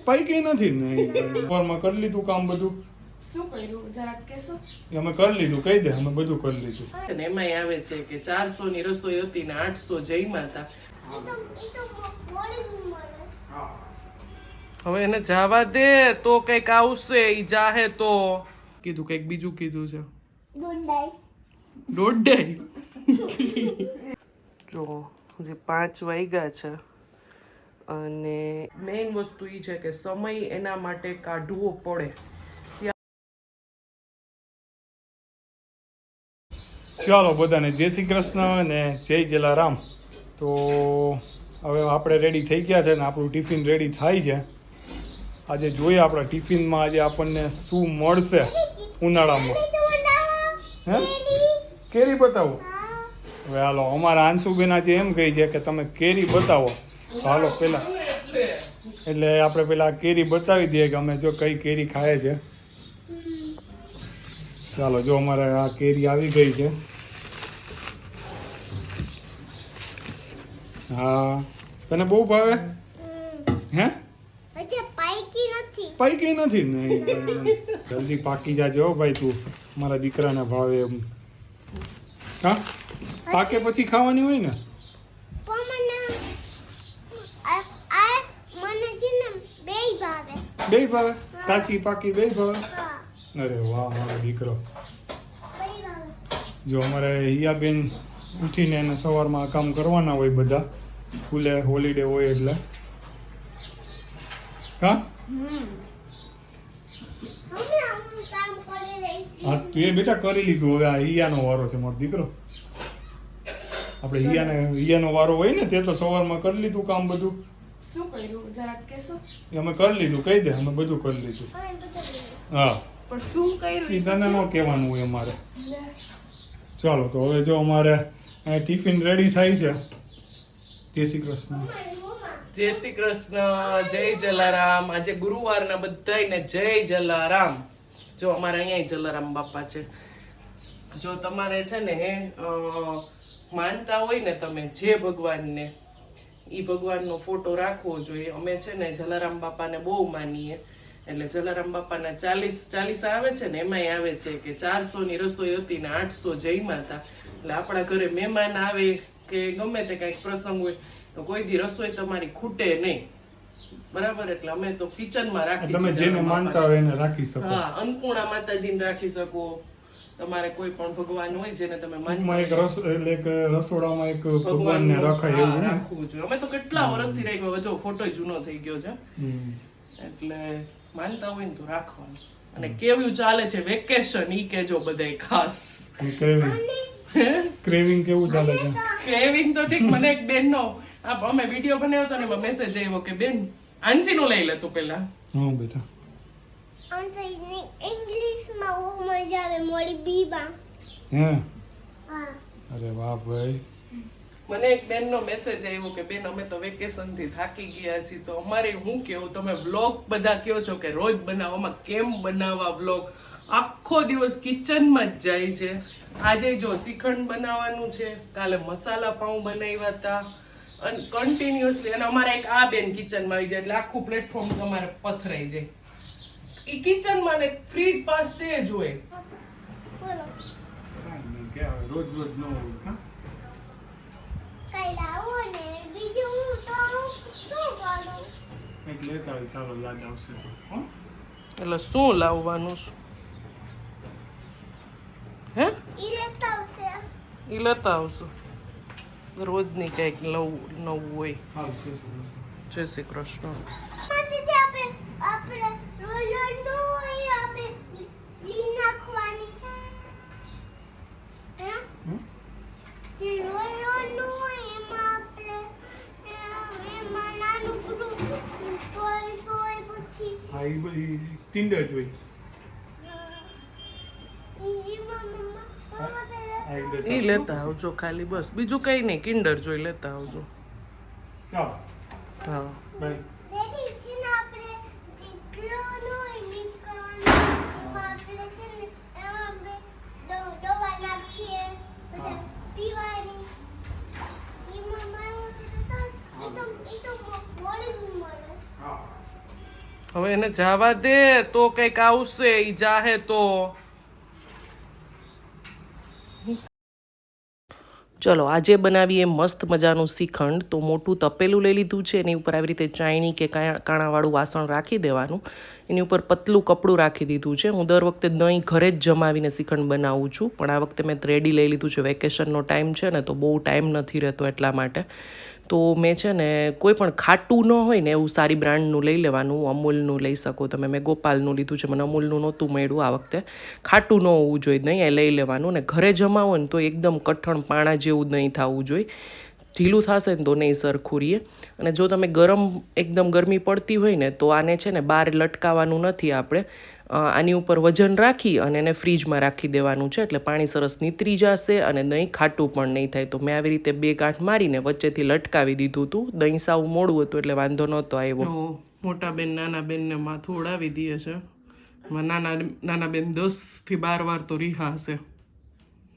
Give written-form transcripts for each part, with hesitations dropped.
પૈકી નથી ને સવારમાં કરી લીધું કામ બધું. શું કર્યું જરાક કહેશો? અમે કરી લીધું, કહી દે અમે બધું કરી લીધું. અને એમાંય આવે છે કે 400 ની રસોઈ હતી ને 800 જઈમાં હતા. હવે એને જવા દે તો કઈક આવશે, ઈ જાહે તો. કીધું કઈક બીજું કીધું છે. દોઢ જો જે 5 વાગ્યા છે અને મેઇન વસ્તુ એ છે કે સમય એના માટે કાઢવો પડે. ચાલો બધાને જય શ્રી કૃષ્ણ ને જય જલારામ. તો હવે આપણે રેડી થઈ ગયા છે ને આપણું ટિફિન રેડી થાય છે. આજે જોઈએ આપણા ટિફિનમાં આજે આપણને શું મળશે ઉનાળામાં. હે કેરી બતાવો? હવે હાલો, અમારા અંશુબેન આજે એમ કહી છે કે તમે કેરી બતાવો. તો હાલો પહેલાં એટલે આપણે પહેલાં કેરી બતાવી દઈએ કે અમે જો કઈ કેરી ખાય છે. ચાલો જો અમારે આ કેરી આવી ગઈ છે. હા તને બહુ ભાવે? હે પાકી નથી ને જલ્દી પાકી જાજો ભાઈ તું, મારા દીકરાને ભાવે એમ. હા પાકે પછી ખાવાની હોય ને. બે ભાવે? કાચી પાકી બે ભાવે? અરે વાહ મારો દીકરો. જો અમારે હિયાબેન ઉઠીને એને સવારમાં કામ કરવાના હોય બધા, સ્કૂલે હોલિડે હોય એટલે. હા હા તું એ બેટા કરી લીધું. હવે આ હિયાનો વારો છે મારો દીકરો. આપણે હિયાનો વારો હોય ને તે તો સવારમાં કરી લીધું કામ બધું. શું કર્યું જરાક કહેશો? અમે કરી લીધું, કહી દે અમે બધું કરી લીધું. હા પણ શું કર્યું એ તને ન કહેવાનું હોય અમારે. ચાલો તો હવે જો અમારે ટિફિન રેડી થાય છે. જય શ્રી કૃષ્ણ. જય શ્રી કૃષ્ણ, જય જલારામ. આજે ગુરુવારના બધાયને જય જલારામ. જો અમારે અહીંયા જલારામ બાપા છે. જો તમારે છે ને માનતા હોય ને તમે જે ભગવાનને, ઈ ભગવાનનો ફોટો રાખવો જોઈએ. અમે છે ને જલારામ બાપાને બહુ માનીએ. એટલે જલારામ બાપાના 40 આવે છે ને એમાંય આવે છે કે 400 ની રસોઈ હતી ને 800 જઈમાં હતા. એટલે આપણા ઘરે મહેમાન આવે કે ગમે તે કંઈક પ્રસંગ હોય તો કોઈ દી રસોઈ તમારી ખૂટે નહીં, બરાબર? એટલે અમે તો કિચનમાં રાખી, તમે જેને માનતા હોય એને રાખી શકો. હા, અન્નપૂર્ણા માતાજીને રાખી શકો. તમારે કોઈ પણ ભગવાન હોય જેને તમે માનતા એક રસોડામાં એક ભગવાનને રખાય એવું ને રાખવું જોઈએ. અમે તો કેટલા વર્ષથી રાખ્યો, જો ફોટો જૂનો થઈ ગયો છે. એટલે માનતા હોય ને તો રાખવાનું. અને કેવું ચાલે છે વેકેશન ઈ કેજો બધાય ખાસ. ક્રેવિંગ કેવું ચાલે છે? ક્રેવિંગ તો ઠીક. મને એક બેન નો અમે વિડીયો બનાવ્યો હતો ને એમાં મેસેજ આવ્યો કે બેન આંસી નું લઈ લે તું પેલા. હા બેટા ઇંગ્લિશમાં બહુ મજા આવે મોડી બીબા. હે હા અરે વાહ ભાઈ. મને એક બેન નો મેસેજ આવ્યો કે બેન અમે તો વેકેશન થી થાકી ગયા છીએ તો અમારે હું કેવું, તમે વ્લોગ બધા કહો છો કે રોજ બનાવવામાં, કેમ બનાવવા વ્લોગ? આખો દિવસ કિચનમાં જ જાય છે. આજે જો શ્રીખંડ બનાવવાનું છે, કાલે મસાલા પાઉં બનાવ્યા હતા અને કન્ટિન્યુઅસલી. અને અમારે એક આ બેન કિચનમાં આવી જાય એટલે આખું પ્લેટફોર્મ તમારે પથરાઈ જાય. ઈ કિચનમાં ને ફ્રીજ પાસે જ હોય. રોજ રોજ ન હોય. કઈ લાવો ને બીજું હું તો શું કરું? એક લેતા હોય સારો યાદ આવશે તો. એટલે શું લાવવાનું છે? હે ઈ લેતા આવશે. ઈ લેતા આવશું. રોજની કંઈક નવું હોય. હા જય શ્રી કૃષ્ણ. માંથી આપણે રોજ નો હોય આપણે લીન નાખવાની. હે જે રોજ નો હોય એમાં આપણે એમાં નાનું ગ્રુપ હોય પછી હા એ બધી ટિન્ડર જોઈ. ઈ લેતા આવજો ખાલી, બસ બીજું કઈ નહીં. કિન્ડર જોઈ લેતા આવજો. ચાલો હા બાય. રેડી છે ને આપણે જેટલો નો હોય મિક્સ કરવાનું એમાં આપણે છે ને એમાં દવા નાખીએ પછી પીવાની. એમાં મારું તો બોલી મળે. હા હવે એને જવા દે તો કંઈક આવશે ઈ જાહે તો. ચલો આજે બનાવીએ મસ્ત મજાનું શ્રીખંડ. તો મોટું તપેલું લઈ લીધું છે, એની ઉપર આવી રીતે ચાયણી કે કાણાવાળું વાસણ રાખી દેવાનું. એની ઉપર પતલું કપડું રાખી દીધું છે. હું દર વખતે દહીં ઘરે જ જમાવીને શ્રીખંડ બનાવું છું, પણ આ વખતે મેં રેડી લઈ લીધું છે. વેકેશનનો ટાઈમ છે ને, તો બહુ ટાઈમ નથી રહેતો એટલા માટે. તો મેં છે ને કોઈ પણ ખાટું ન હોય ને એવું સારી બ્રાન્ડનું લઈ લેવાનું. અમૂલનું લઈ શકો તમે, મેં ગોપાલનું લીધું છે, મને અમૂલનું નહોતું મળ્યું આ વખતે. ખાટું ન હોવું જોઈએ દહીં, એ લઈ લેવાનું. ને ઘરે જમાવો ને તો એકદમ કઠણ પાણા જેવું દહીં થવું જોઈએ. ઢીલું થશે ને તો નહીં સરખું રહીએ. અને જો તમે એકદમ ગરમી પડતી હોય ને તો આને છે ને બહાર લટકાવવાનું નથી આપણે. આની ઉપર વજન રાખી અને એને ફ્રીજમાં રાખી દેવાનું છે, એટલે પાણી સરસ નીતરી જશે અને દહીં ખાટું પણ નહીં થાય. તો મેં આવી રીતે 2 ગાંઠ મારીને વચ્ચેથી લટકાવી દીધું હતું. દહીં સાવ મોડું હતું એટલે વાંધો નહોતો આવ્યો. મોટા બેન નાના બેનને માથું ઉડાવી દે છે. નાના બેન 10 થી 12 વાર તો રીહા હશે.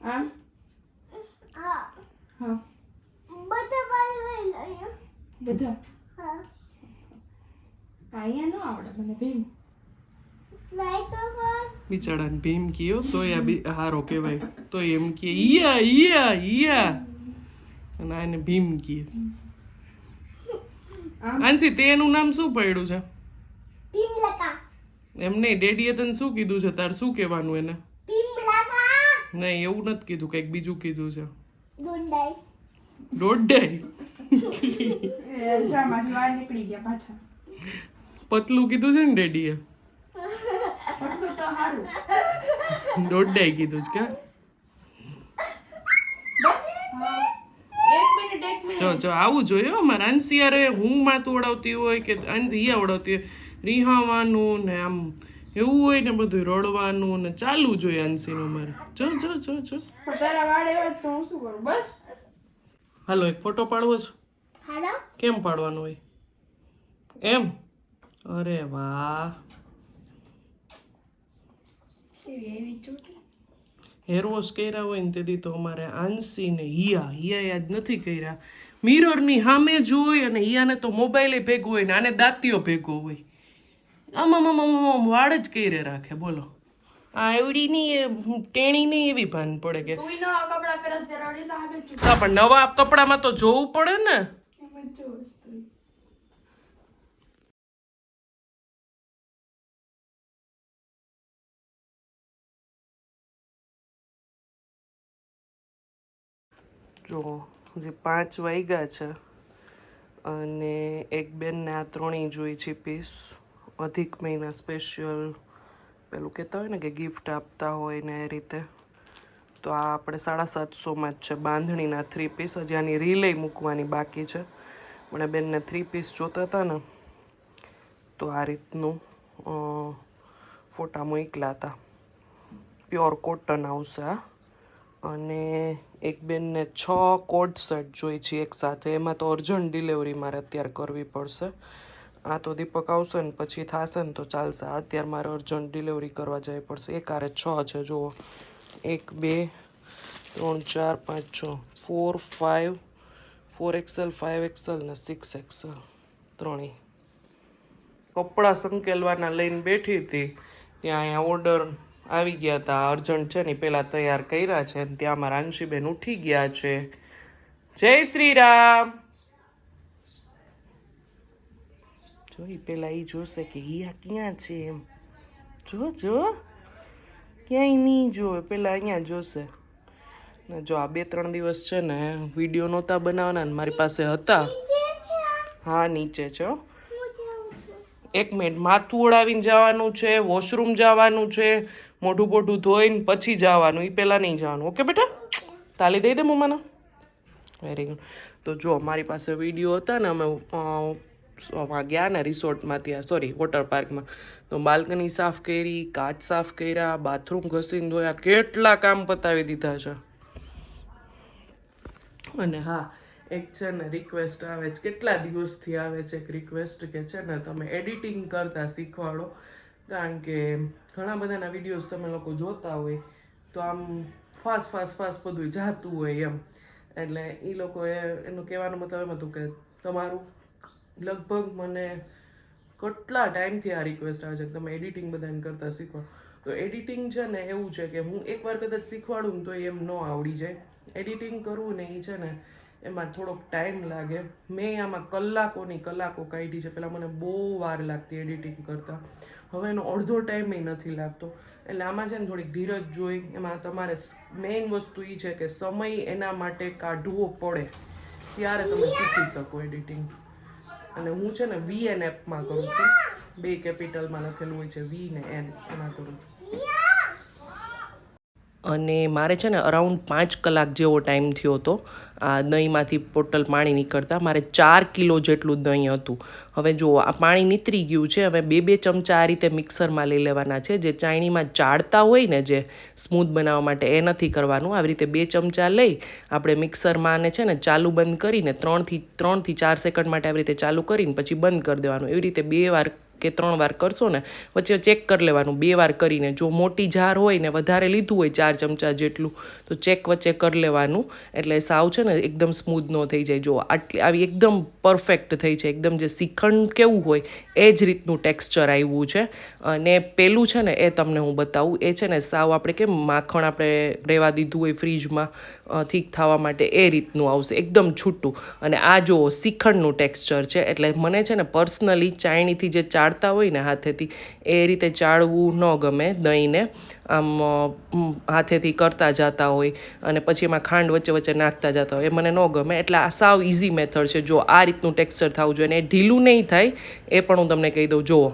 હા હા બધા બાય લઈ લો. બધા હા અહીંયા ન આવડે મને ભીમ. લઈ તો કર. બિચારાને ભીમ કયો તોય આ હારો કહેવાય, તો એમ કે ઈયા ઈયા ઈયા, અને આને ભીમ કીએ. આંસી તે એનું નામ શું પડ્યું છે? ભીમલકા. એમ નહીં, ડેડીએ તને શું કીધું છે? તાર શું કહેવાનું એને? ભીમલકા. નહીં એવું નથી કીધું, કંઈક બીજું કીધું છે. ગુંડાઈ. દોઢાઈ જામાંથી વાર નીકળી ગયા પાછા. પતલું કીધું છે ને ડેડીએ? પટલું તો સારું. દોઢાઈ કીધું છે કે? બસ એક મિનિટ જો આવું જોઈએ અમારે આંસી યારે હું માથું ઉડાવતી હોય કે આંસી ઉડાવતી હોય, રીહાવાનું ને આમ એવું હોય ને બધું રડવાનું ને ચાલુ જોઈએ આંસીનું મારે. જો પણ તારા વાળ એવા તો હું શું કરું? બસ હાલો એક ફોટો પાડવો છે. હાલો. કેમ પાડવાનો હોય? એમ? અરે વાહ, એવી ચોટી. હેર વોશ કર્યા હોય ને તેથી તો અમારે આંસી ને હિયા યાદ નથી કર્યા. મિરરની સામે જોઈ અને હિયાને તો મોબાઈલે ભેગો હોય ને આને દાંતીઓ ભેગો હોય. આમ વાળ જ કર્યા રાખે. બોલો આ એવડી નહીં, ટેણી નહીં એવી ભાન પડે કે તું નવા કપડા પહેરસ ત્યારે ઓડી સાહેબ જ હા, પણ નવા કપડામાં તો જોવું પડે ને. એમ જ જો વસ્તુ. જો હજી 5 વાગ્યા છે અને એક બેનને આ 3 જોઈ છે પીસ. અધિક મહિના સ્પેશિયલ પેલું કહેતા હોય ને કે ગિફ્ટ આપતા હોય ને એ રીતે. તો આ આપણે 750માં જ છે બાંધણીના 3 પીસ. હજી આની રીલે મૂકવાની બાકી છે. મને બેનને 3 પીસ જોતા હતા ને તો આ રીતનું ફોટા મોકલા હતા. પ્યોર કોટન આવશે આ. અને એક બેનને 6 કોડ સેટ જોઈ છે એક સાથે. એમાં તો અર્જન્ટ ડિલિવરી મારે અત્યારે કરવી પડશે. આ તો દીપક આવશે ને પછી થશે ને તો ચાલશે. અત્યારે મારે અર્જન્ટ ડિલિવરી કરવા જવી પડશે. એક આરે 6 છે જુઓ. 1 2 3 4 5 6 4 5 4XL 5XL ને 6XL 3. કપડાં સંકેલવાના લઈને બેઠી હતી ત્યાં અહીંયા ઓર્ડર આવી ગયા હતા. અર્જન્ટ છે ને પહેલાં તૈયાર કર્યા છે. ત્યાં મારા આંશીબેન ઉઠી ગયા છે. જય શ્રી રામ. જોઈ પેલા એ જોશે કે હિયા ક્યાં છે એમ. જો ક્યાંય નહીં જોવે, પેલા અહીંયા જોશે ને. જો આ 2-3 દિવસ છે ને વિડીયો નહોતા બનાવવાના ને મારી પાસે હતા. હા નીચે છે. એક મિનિટ, માથું ઓળાવીને જવાનું છે, વોશરૂમ જવાનું છે, મોઢું પોઢું ધોઈને પછી જવાનું. એ પહેલાં નહીં જવાનું. ઓકે બેટા, તાલી દઈ દે મમ્માને. Very good. તો જો મારી પાસે વિડીયો હતા ને, અમે ગયા ને રિસોર્ટમાં, ત્યાં સોરી વોટર પાર્કમાં, તો બાલ્કની સાફ કરી, કાચ સાફ કર્યા, બાથરૂમ ઘસીને ધોયા, કેટલા કામ પતાવી દીધા છે. અને હા, એક છે ને રિક્વેસ્ટ આવે છે, કેટલા દિવસથી આવે છે એક રિક્વેસ્ટ કે છે ને તમે એડિટિંગ કરતા શીખવાડો. કારણ કે ઘણા બધાના વિડીયોઝ તમે લોકો જોતા હોય તો આમ ફાસ્ટ બધું જાતું હોય એમ. એટલે એ લોકોએ એનું કહેવાનો મતલબ એમ હતું કે તમારું લગભગ મને કેટલા ટાઈમથી આ રિક્વેસ્ટ આવે છે કે તમે એડિટિંગ બધાને કરતા શીખો. તો એડિટિંગ છે ને એવું છે કે હું એકવાર કદાચ શીખવાડું ને તો એમ ન આવડી જાય. એડિટિંગ કરવું ને એ છે ને એમાં થોડોક ટાઈમ લાગે. મેં આમાં કલાકો કાઢી છે. પહેલાં મને બહુ વાર લાગતી એડિટિંગ કરતાં, હવે એનો અડધો ટાઈમ નથી લાગતો. એટલે આમાં છે ને થોડીક ધીરજ જોઈ. એમાં તમારે મેઇન વસ્તુ એ છે કે સમય એના માટે કાઢવો પડે, ત્યારે તમે શીખી શકો એડિટિંગ. અને હું છે ને VN એપમાં કરું છું, 2 કેપિટલમાં લખેલું હોય છે V ને N, એમાં કરું છું. અને મારે છે ને અરાઉન્ડ 5 કલાક જેવો ટાઈમ થયો હતો આ દહીંમાંથી ટોટલ પાણી નીકળતા. મારે 4 કિલો જેટલું દહીં હતું. હવે જો આ પાણી નીતરી ગયું છે. હવે 2 ચમચા આ રીતે મિક્સરમાં લઈ લેવાના છે. જે ચાયણીમાં ચાળતા હોય ને, જે સ્મૂથ બનાવવા માટે, એ નથી કરવાનું. આવી રીતે 2 ચમચા લઈ આપણે મિક્સરમાં આને છે ને ચાલુ બંધ કરીને 3 થી 4 સેકન્ડ માટે આવી રીતે ચાલુ કરીને પછી બંધ કરી દેવાનું. એવી રીતે 2 વાર કે 3 વાર કરશો ને, વચ્ચે ચેક કરી લેવાનું 2 વાર કરીને. જો મોટી જાર હોય ને વધારે લીધું હોય 4 ચમચા જેટલું, તો ચેક વચ્ચે કરી લેવાનું. એટલે સાવ છે ને એકદમ સ્મૂથ ન થઈ જાય. જો આટલી આવી એકદમ પરફેક્ટ થઈ છે. એકદમ જે શ્રીખંડ કેવું હોય એ જ રીતનું ટેક્સચર આવ્યું છે. અને પેલું છે ને એ તમને હું બતાવું. એ છે ને સાવ આપણે કેમ માખણ આપણે રહેવા દીધું હોય ફ્રીજમાં થીક થવા માટે, એ રીતનું આવશે, એકદમ છૂટું. અને આ જો શ્રીખંડનું ટેક્સચર છે. એટલે મને છે ને પર્સનલી ચાયણીથી જે ચાળતા હોય ને હાથેથી, એ રીતે ચાળવું ન ગમે. દહીંને આમ હાથેથી કરતા જતા હોય અને પછી એમાં ખાંડ વચ્ચે વચ્ચે નાખતા જતા હોય, એ મને ન ગમે. એટલે આ સાવ ઇઝી મેથડ છે. જો આ રીતનું ટેક્સચર થવું જોઈએ. અને એ ઢીલું નહીં થાય એ પણ હું તમને કહી દઉં. જુઓ,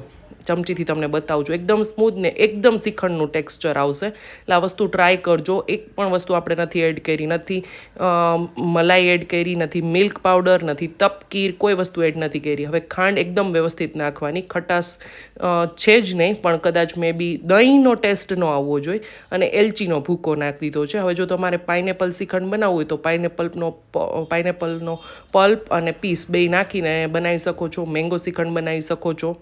ચમચીથી તમને બતાવું છું, એકદમ સ્મૂથ ને એકદમ શ્રીખંડનું ટેક્સચર આવશે. એટલે આ વસ્તુ ટ્રાય કરજો. એક પણ વસ્તુ આપણે નથી એડ કરી, નથી મલાઈ એડ કરી, નથી મિલ્ક પાવડર, નથી તપકીર, કોઈ વસ્તુ એડ નથી કરી. હવે ખાંડ એકદમ વ્યવસ્થિત નાખવાની. ખટાશ છે જ નહીં, પણ કદાચ મે બી દહીંનો ટેસ્ટ ન આવવો જોઈએ. અને એલચીનો ભૂકો નાખી દીધો છે. હવે જો તમારે પાઇનેપલ શ્રીખંડ બનાવવું હોય તો પાઇનેપલનો પલ્પ અને પીસ બે નાખીને બનાવી શકો છો. મેંગો શ્રીખંડ બનાવી શકો છો.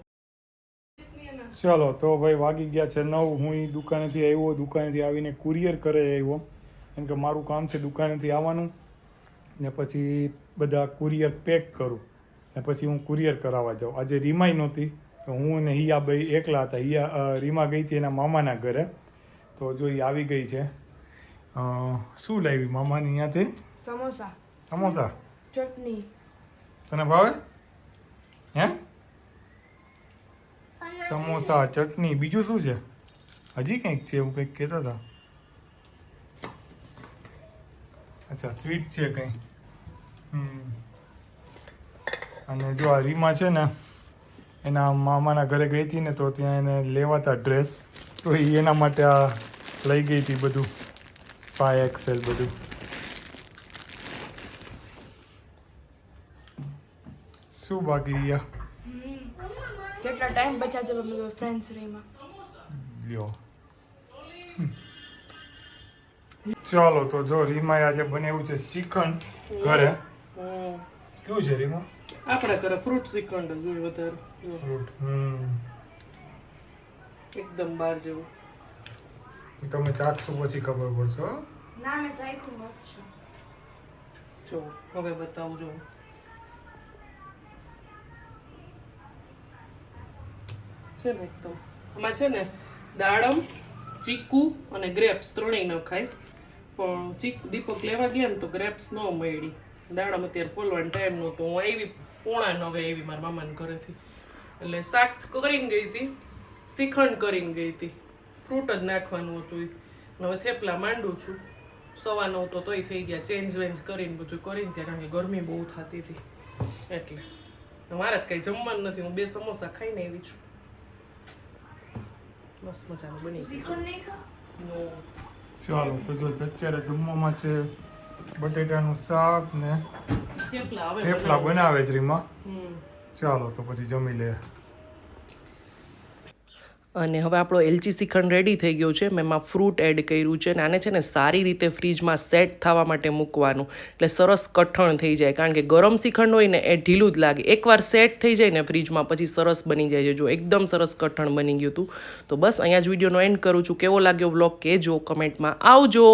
ચાલો તો ભાઈ વાગી ગયા છે 9. હું એ દુકાનેથી આવ્યો, દુકાનેથી આવીને કુરિયર કરે આવ્યો. કેમ કે મારું કામ છે દુકાનેથી આવવાનું ને પછી બધા કુરિયર પેક કરું ને પછી હું કુરિયર કરાવવા જાઉં. આજે રીમાય નહોતી તો હું ને હિયા ભાઈ એકલા હતા. રીમા ગઈ હતી એના મામાના ઘરે, તો જો એ આવી ગઈ છે. શું લાવી મામાની અહીંયાથી? સમોસા ચટણી. તને ભાવે? હે? સમોસા, ચટણી, બીજું શું છે? હજી કંઈક છે એવું કંઈક કહેતા હતા. અચ્છા, સ્વીટ છે કંઈ. અને જો આ રીમા છે ને એના મામાના ઘરે ગઈ હતી ને, તો ત્યાં એને લેવાતા ડ્રેસ, તો એ એના માટે આ લઈ ગઈ હતી બધું, 5XL બધું. શું બાકી રહ્યા? કેટલા ટાઈમ બચા છે અમે ફ્રેન્ડ્સ રેમાં. લ્યો, ચાલો તો જો રીમાએ આજે બનાવ્યું છે શ્રીખંડ ઘરે. કેવું છે રીમા? આપણા ઘરે ફ્રૂટ શ્રીખંડ જ હોય વધારે. ફ્રૂટ. એકદમ બહાર જેવું. તમે ચાખશો પછી ખબર પડશે. ના, મેં ચાખ્યું, મસ્ત છે. જો હવે બતાવું. જો છે ને એકદમ. આમાં છે ને દાડમ, ચીકુ અને ગ્રેપ્સ ત્રણેય ન ખાય. પણ ચીકુ દીપક લેવા ગયા ને તો ગ્રેપ્સ ન મળી. દાડમ અત્યારે ફોલવાનો ટાઈમ નહોતો. હું આવી 8:45 આવી મારા મામાના ઘરેથી. એટલે શાક કરીને ગઈ હતી, શ્રીખંડ કરીને ગઈ હતી, ફ્રૂટ જ નાખવાનું હતું. અને હવે થેપલા માંડું છું. 9:15 તો તોય થઈ ગયા. ચેન્જ વેન્જ કરીને બધું કરીને ત્યાં, કારણ કે ગરમી બહુ થતી હતી. એટલે મારે જ કંઈ જમવાનું નથી. હું 2 સમોસા ખાઈને આવી છું. મસ્ત મજાનું બની શ્રીખંડ નહીં ખા? ચાલો તો જો અત્યારે જમવામાં છે બટેટાનું શાક ને થેપલા બનાવે છે રીમા. ચાલો તો પછી જમી લે. અને હવે આપણો એલચી શ્રીખંડ રેડી થઈ ગયો છે. મેં એમાં ફ્રૂટ એડ કર્યું છે. અને આને છે ને સારી રીતે ફ્રીજમાં સેટ થવા માટે મૂકવાનું, એટલે સરસ કઠણ થઈ જાય. કારણ કે ગરમ શ્રીખંડ હોય ને એ ઢીલું જ લાગે. એકવાર સેટ થઈ જાય ને ફ્રીજમાં પછી સરસ બની જાય છે. જો એકદમ સરસ કઠણ બની ગયું હતું. તો બસ અહીંયા જ વિડીયોનો એન્ડ કરું છું. કેવો લાગ્યો વ્લોગ કહેજો કમેન્ટમાં. આવજો.